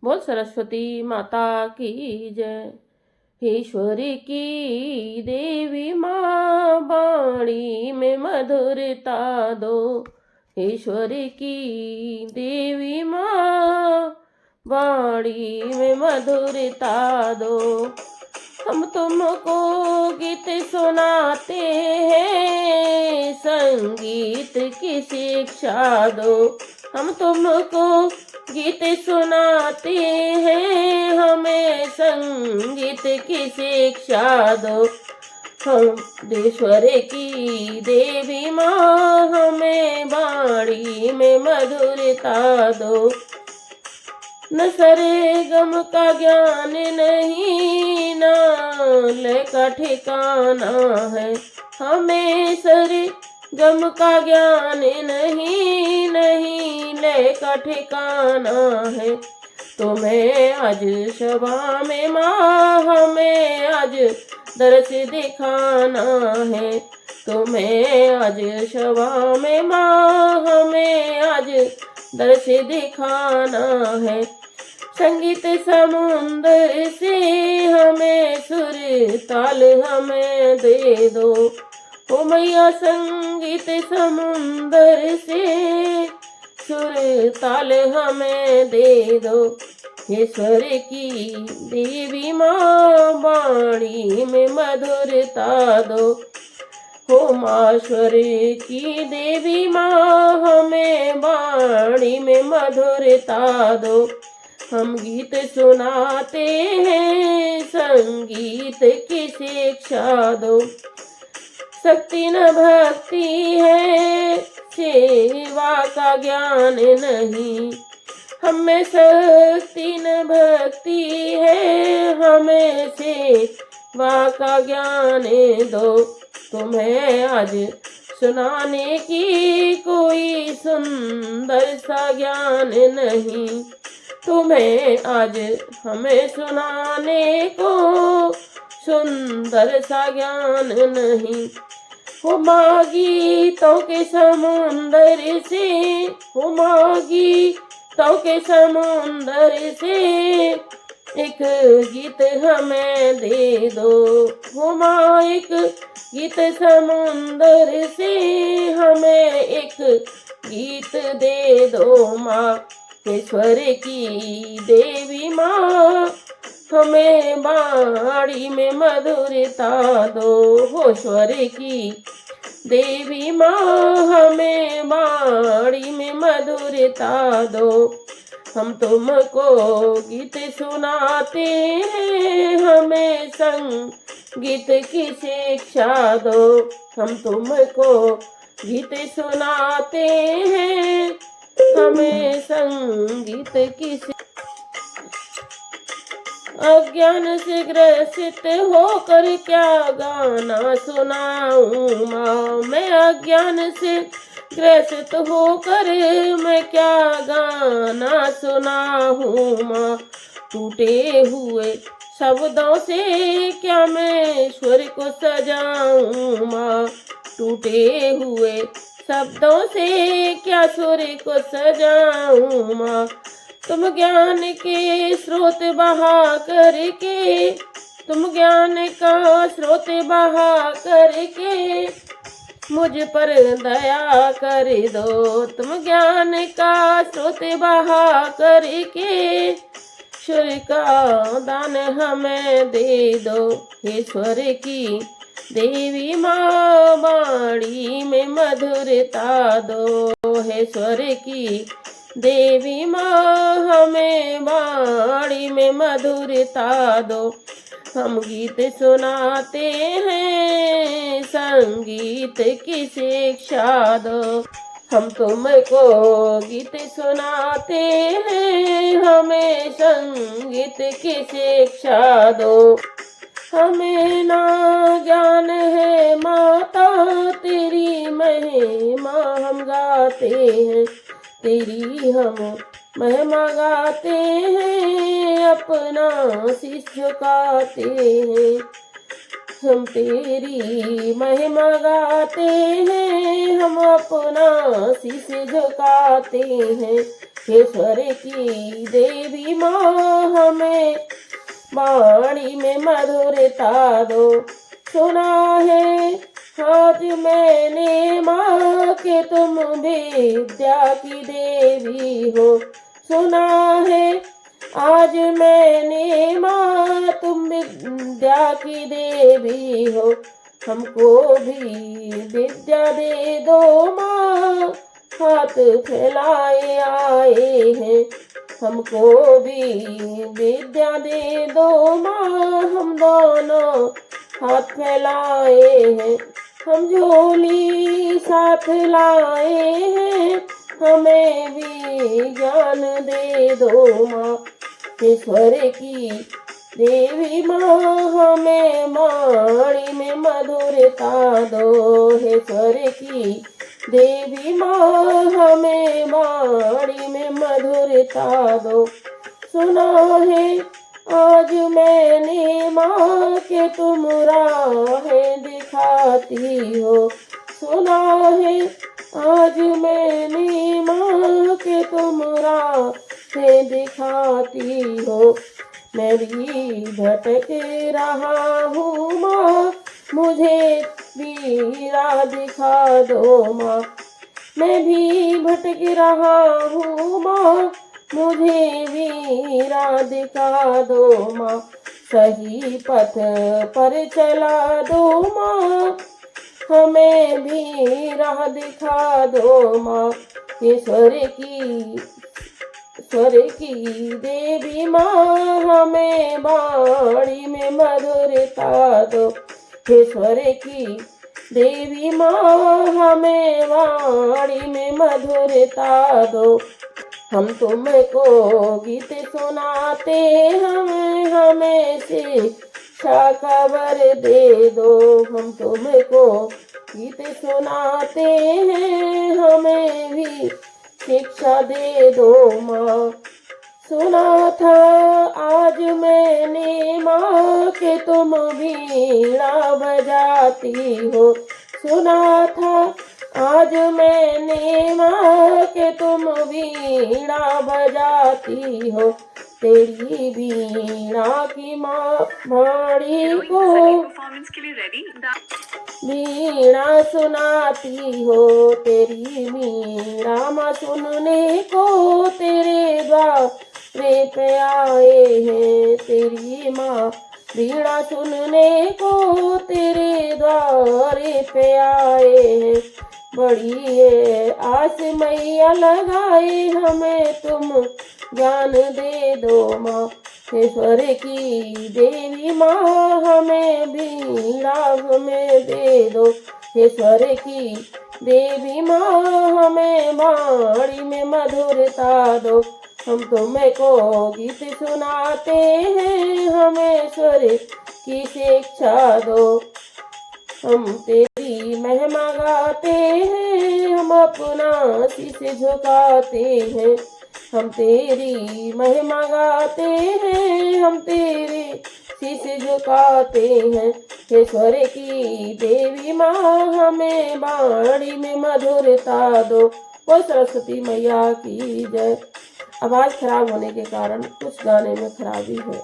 बोल सरस्वती माता की जय। ईश्वरी की देवी माँ वाणी में मधुरता दो। ईश्वरी की देवी माँ वाणी में मधुरता दो। हम तुमको गीत सुनाते हैं, संगीत की शिक्षा दो। हम तुमको गीत सुनाते हैं, हमें संगीत की शिक्षा दो। हम ईश्वर की देवी माँ हमें वाणी में मधुरता दो। न सरे गम का ज्ञान नहीं, न लय का ठिकाना है। हमें सरे गम का ज्ञान नहीं, नहीं लय का ठिकाना है। तुम्हें आज सभा में माँ हमें आज दर्श दिखाना है। तुम्हें आज सभा में माँ हमें आज दर्श दिखाना है। संगीत समुंदर से हमें सुर ताल हमें दे दो। ओ मैया संगीत समुंदर से सुर ताल हमें दे दो। ईश्वर की देवी माँ वाणी में मधुरता दो। हो माश्वर की देवी माँ हमें वाणी में मधुरता दो। हम गीत सुनाते हैं, संगीत की शिक्षा दो। शक्ति न भक्ति है, सेवा का ज्ञान नहीं। हमें शक्ति न भक्ति है, हमें सेवा का ज्ञान दो। तुम्हें आज सुनाने की कोई सुंदर सा ज्ञान नहीं। तुम्हें आज हमें सुनाने को सुंदर सा ज्ञान नहीं। हो माँ गीतों के समुंदर से, हो माँ गीतों के समुंदर से एक गीत हमें दे दो। हो माँ एक गीत समुंदर से हमें एक गीत दे दो माँ। ईश्वर की देवी माँ हमें वाणी में मधुरता दो। हो ईश्वर की देवी माँ हमें वाणी में मधुरता दो। हम तुमको गीत सुनाते हैं, हमें संगीत की शिक्षा दो। हम तुमको गीत सुनाते हैं, हमें संगीत की अज्ञान से ग्रसित होकर क्या गाना सुनाऊं माँ। मैं अज्ञान से ग्रसित होकर मैं क्या गाना सुनाऊं माँ। टूटे हुए शब्दों से क्या मैं स्वर को सजाऊं माँ। टूटे हुए शब्दों से क्या सुर को सजाऊं माँ। तुम ज्ञान के स्रोत बहा करके, तुम ज्ञान का स्रोत बहा करके मुझ पर दया कर दो। तुम ज्ञान का स्रोत बहा करके ईश्वर का दान हमें दे दो। ईश्वर की देवी माँ वाणी में मधुरता दो। ईश्वर की देवी माँ हमें वाणी में मधुरता दो। हम गीत सुनाते हैं, संगीत की शिक्षा दो। हम तुमको गीत सुनाते हैं, हमें संगीत की शिक्षा दो। हमें ना ज्ञान है माता तेरी महिमा हम गाते हैं। तेरी हम महिमा गाते हैं, अपना शीश झुकाते हैं। हम तेरी महिमा गाते हैं, हम अपना शीश झुकाते हैं। हे स्वर की देवी माँ हमें वाणी में मधुरता दो। सुना है आज मैंने माँ के तुम विद्या की देवी हो। सुना है आज मैंने माँ तुम विद्या की देवी हो। हमको भी विद्या दे दो माँ, हाथ फैलाए आए हैं। हमको भी विद्या दे दो माँ, हम दोनों हाथ फैलाए हैं। हम झोली साथ लाए हैं, हमें भी ज्ञान दे दो माँ। हे स्वर की देवी माँ हमें वाणी में मधुरता दो। हे स्वर की देवी माँ हमें वाणी में मधुरता दो। सुना है आज मैंने माँ के तुम राहें दिखाती हो। सुना है आज मैंने माँ के तुम राहें दिखाती हो। मैं भी भटक रहा हूँ माँ, मुझे भी राह दिखा दो माँ। मैं भी भटक रहा हूँ माँ, मुझे भी राह दिखा दो माँ। सही पथ पर चला दो माँ, हमें भी राह दिखा दो माँ। ईश्वर की देवी माँ हमें वाणी में मधुरता दो। ईश्वर की देवी माँ हमें वाणी में मधुरता दो। हम तुमको गीत सुनाते हमें शिक्षा खबर दे दो। हम तुमको गीत सुनाते हैं, हमें भी शिक्षा दे दो माँ। सुना था आज मैंने माँ के तुम वीणा बजाती हो। सुना था आज मैंने माँ के तुम वीणा बजाती हो। तेरी वीणा की माँ वाणी को वीणा सुनाती हो। तेरी वीणा माँ सुनने को तेरे द्वारे पे आए हैं। तेरी माँ वीणा सुनने को तेरे द्वारे पे आए हैं। बड़ी ये आस मैया लगाए हमें तुम ज्ञान दे दो माँ। ईश्वर की देवी माँ हमें वीणा हमें दे दो। ईश्वर की देवी माँ हमें वाणी में मधुरता दो। हम तुमको गीत सुनाते हैं, हमें स्वर की शिक्षा दो। हम तेरी महिमा गाते हैं, हम अपना शीश झुकाते हैं। हम तेरी महिमा गाते हैं, हम तेरे शीश झुकाते हैं। ईश्वर की देवी माँ हमें वाणी में मधुरता दो। वो सरस्वती मैया की जय। आवाज़ खराब होने के कारण कुछ गाने में खराबी है।